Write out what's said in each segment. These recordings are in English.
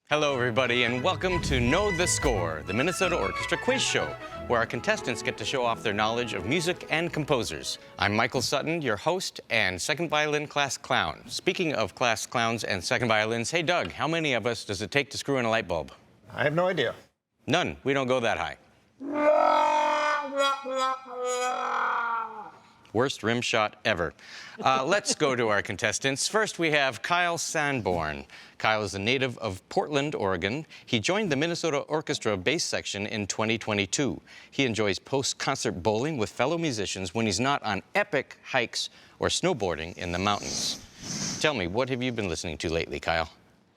Hello, everybody, and welcome to Know the Score, the Minnesota Orchestra quiz show, where our contestants get to show off their knowledge of music and composers. I'm Michael Sutton, your host and second violin class clown. Speaking of class clowns and second violins, hey, Doug, how many of us does it take to screw in a light bulb? I have no idea. None. We don't go that high. Worst rim shot ever. Let's go to our contestants. First, we have Kyle Sanborn. Kyle is a native of Portland, Oregon. He joined the Minnesota Orchestra bass section in 2022. He enjoys post-concert bowling with fellow musicians when he's not on epic hikes or snowboarding in the mountains. Tell me, what have you been listening to lately, Kyle?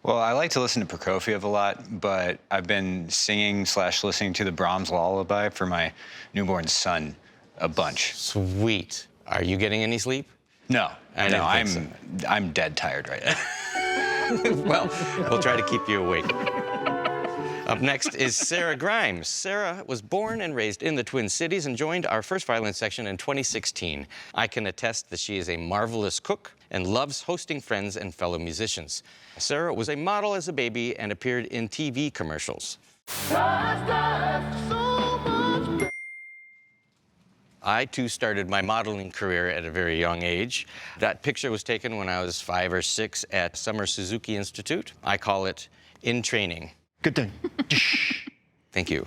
Well, I like to listen to Prokofiev a lot, but I've been singing/listening to the Brahms Lullaby for my newborn son a bunch. Sweet. Are you getting any sleep? No, I'm dead tired right now. Well, we'll try to keep you awake. Up next is Sarah Grimes. Sarah was born and raised in the Twin Cities and joined our first violin section in 2016. I can attest that she is a marvelous cook and loves hosting friends and fellow musicians. Sarah was a model as a baby and appeared in TV commercials. I, too, started my modeling career at a very young age. That picture was taken when I was 5 or 6 at Summer Suzuki Institute. I call it in training. Good thing. Thank you.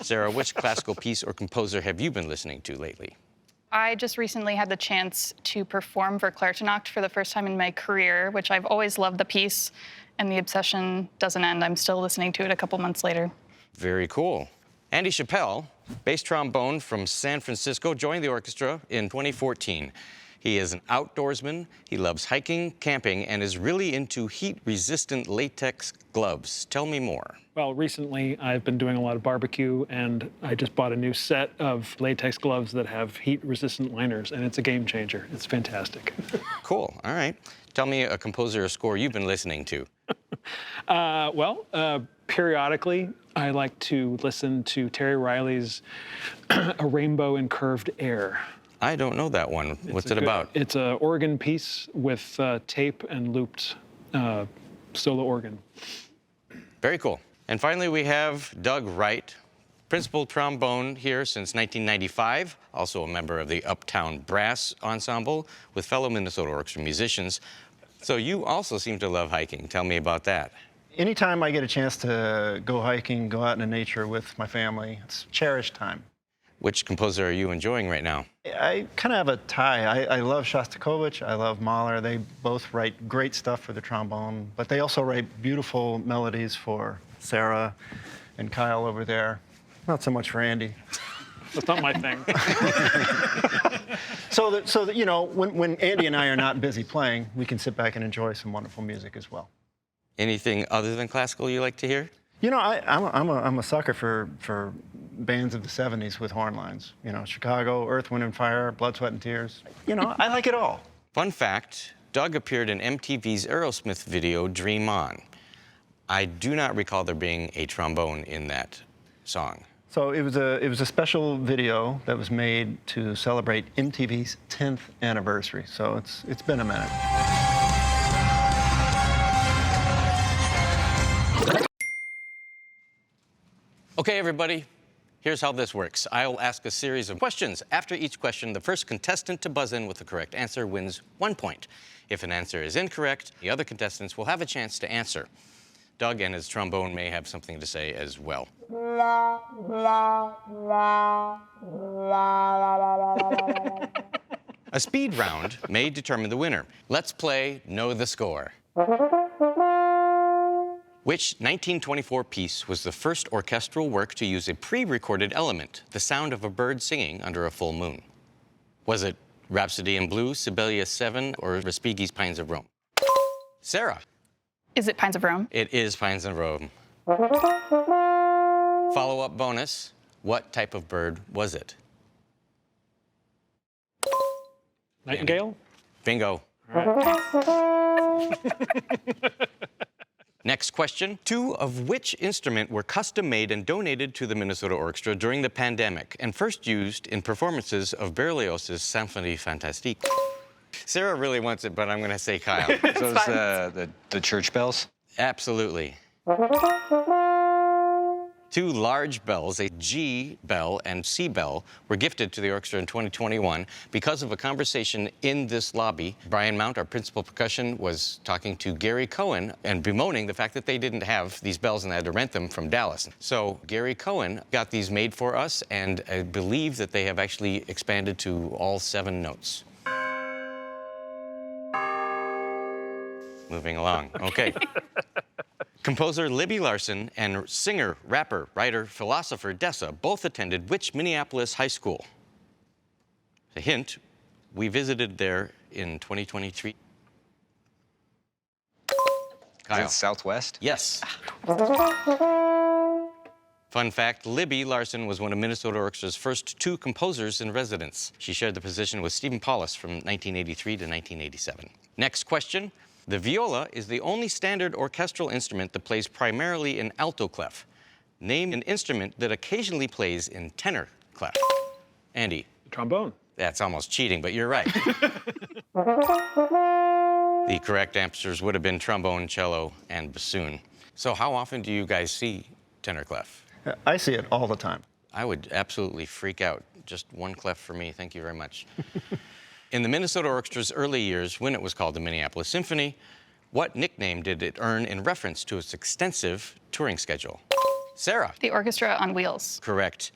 Sarah, which classical piece or composer have you been listening to lately? I just recently had the chance to perform Verklaartenacht for the first time in my career, which I've always loved the piece, and the obsession doesn't end. I'm still listening to it a couple months later. Very cool. Andrew Chappell, bass trombone from San Francisco, joined the orchestra in 2014. He is an outdoorsman, he loves hiking, camping, and is really into heat-resistant latex gloves. Tell me more. Well, recently I've been doing a lot of barbecue, and I just bought a new set of latex gloves that have heat-resistant liners, and it's a game changer. It's fantastic. Cool. All right. Tell me a composer or score you've been listening to. Periodically, I like to listen to Terry Riley's A Rainbow in Curved Air. I don't know that one. What's it about? It's an organ piece with tape and looped solo organ. Very cool. And finally, we have Doug Wright, principal trombone here since 1995, also a member of the Uptown Brass Ensemble with fellow Minnesota Orchestra musicians. So you also seem to love hiking. Tell me about that. Anytime I get a chance to go hiking, go out in the nature with my family, it's cherished time. Which composer are you enjoying right now? I kind of have a tie. I love Shostakovich, I love Mahler. They both write great stuff for the trombone, but they also write beautiful melodies for Sarah and Kyle over there. Not so much for Andy. That's not my thing. So that you know, when Andy and I are not busy playing, we can sit back and enjoy some wonderful music as well. Anything other than classical you like to hear? You know, I'm a sucker for bands of the 70s with horn lines. You know, Chicago, Earth, Wind and Fire, Blood, Sweat and Tears. You know, I like it all. Fun fact, Doug appeared in MTV's Aerosmith video, Dream On. I do not recall there being a trombone in that song. So it was a special video that was made to celebrate MTV's 10th anniversary. So it's been a minute. Okay, everybody, here's how this works. I'll ask a series of questions. After each question, the first contestant to buzz in with the correct answer wins 1 point. If an answer is incorrect, the other contestants will have a chance to answer. Doug and his trombone may have something to say as well. A speed round may determine the winner. Let's play Know the Score. Which 1924 piece was the first orchestral work to use a pre-recorded element, the sound of a bird singing under a full moon? Was it Rhapsody in Blue, Sibelius 7, or Respighi's Pines of Rome? Sarah. Is it Pines of Rome? It is Pines of Rome. Follow-up bonus, what type of bird was it? Nightingale? Bingo. Next question. 2 of which instrument were custom-made and donated to the Minnesota Orchestra during the pandemic and first used in performances of Berlioz's Symphonie Fantastique? Sarah really wants it, but I'm going to say Kyle. So it's the church bells? Absolutely. Two large bells, a G bell and C bell, were gifted to the orchestra in 2021 because of a conversation in this lobby. Brian Mount, our principal percussion, was talking to Gary Cohen and bemoaning the fact that they didn't have these bells and they had to rent them from Dallas. So Gary Cohen got these made for us, and I believe that they have actually expanded to all 7 notes. Moving along. Okay. Composer Libby Larsen and singer, rapper, writer, philosopher Dessa both attended which Minneapolis high school? A hint, we visited there in 2023. Kyle. Is it Southwest? Yes. Fun fact, Libby Larsen was one of Minnesota Orchestra's first 2 composers in residence. She shared the position with Stephen Paulus from 1983 to 1987. Next question. The viola is the only standard orchestral instrument that plays primarily in alto clef. Name an instrument that occasionally plays in tenor clef. Andy. Trombone. That's almost cheating, but you're right. The correct answers would have been trombone, cello, and bassoon. So how often do you guys see tenor clef? I see it all the time. I would absolutely freak out. Just one clef for me, thank you very much. In the Minnesota Orchestra's early years, when it was called the Minneapolis Symphony, what nickname did it earn in reference to its extensive touring schedule? Sarah. The Orchestra on Wheels. Correct.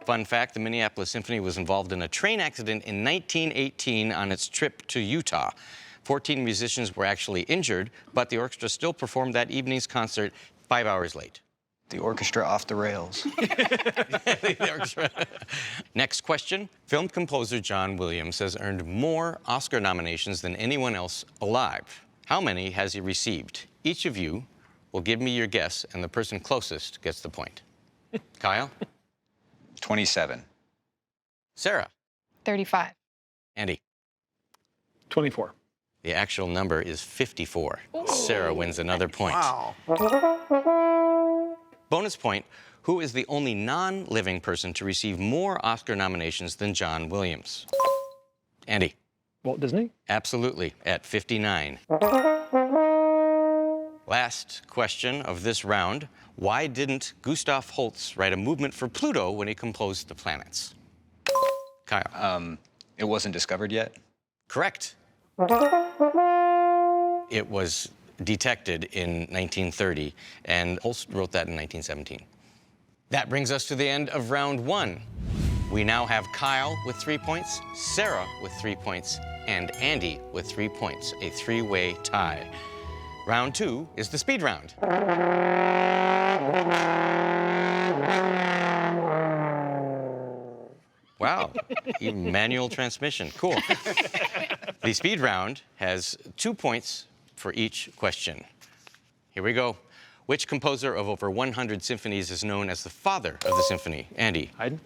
Fun fact, the Minneapolis Symphony was involved in a train accident in 1918 on its trip to Utah. 14 musicians were actually injured, but the orchestra still performed that evening's concert 5 hours late. The orchestra off the rails. Next question. Film composer John Williams has earned more Oscar nominations than anyone else alive. How many has he received? Each of you will give me your guess, and the person closest gets the point. Kyle? 27. Sarah? 35. Andy? 24. The actual number is 54. Sarah wins another point. Wow. Bonus point, who is the only non-living person to receive more Oscar nominations than John Williams? Andy? Walt Disney? Absolutely, at 59. Last question of this round. Why didn't Gustav Holst write a movement for Pluto when he composed the planets? Kyle? It wasn't discovered yet? Correct. It was detected in 1930, and Holst wrote that in 1917. That brings us to the end of round 1. We now have Kyle with 3 points, Sarah with 3 points, and Andy with 3 points, a 3-way tie. Round 2 is the speed round. Wow, even manual transmission, cool. The speed round has 2 points for each question. Here we go. Which composer of over 100 symphonies is known as the father of the symphony? Andy. Haydn.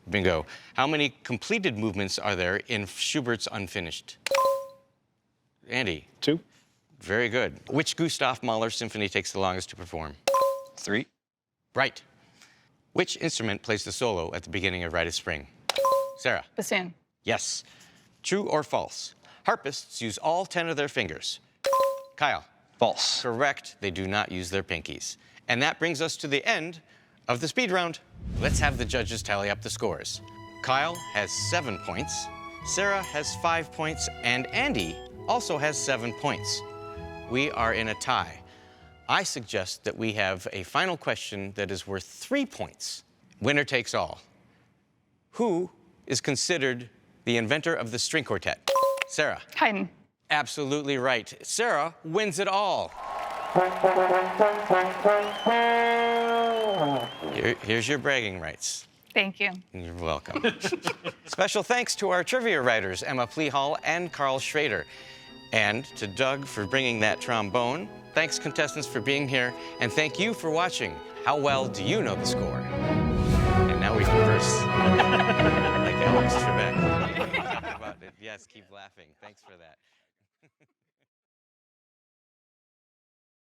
Bingo. How many completed movements are there in Schubert's Unfinished? Andy. 2. Very good. Which Gustav Mahler symphony takes the longest to perform? 3. Right. Which instrument plays the solo at the beginning of Rite of Spring? Sarah. Bassoon. Yes. True or false? Harpists use all 10 of their fingers. Kyle. False. Correct. They do not use their pinkies. And that brings us to the end of the speed round. Let's have the judges tally up the scores. Kyle has 7 points, Sarah has 5 points, and Andy also has 7 points. We are in a tie. I suggest that we have a final question that is worth 3 points. Winner takes all. Who is considered the inventor of the string quartet? Sarah. Haydn. Absolutely right. Sarah wins it all. Here's your bragging rights. Thank you. You're welcome. Special thanks to our trivia writers, Emma Plehal and Carl Schroeder. And to Doug for bringing that trombone. Thanks, contestants, for being here. And thank you for watching. How well do you know the score? And now we converse like Alex Trebek. Yes, keep laughing. Thanks for that.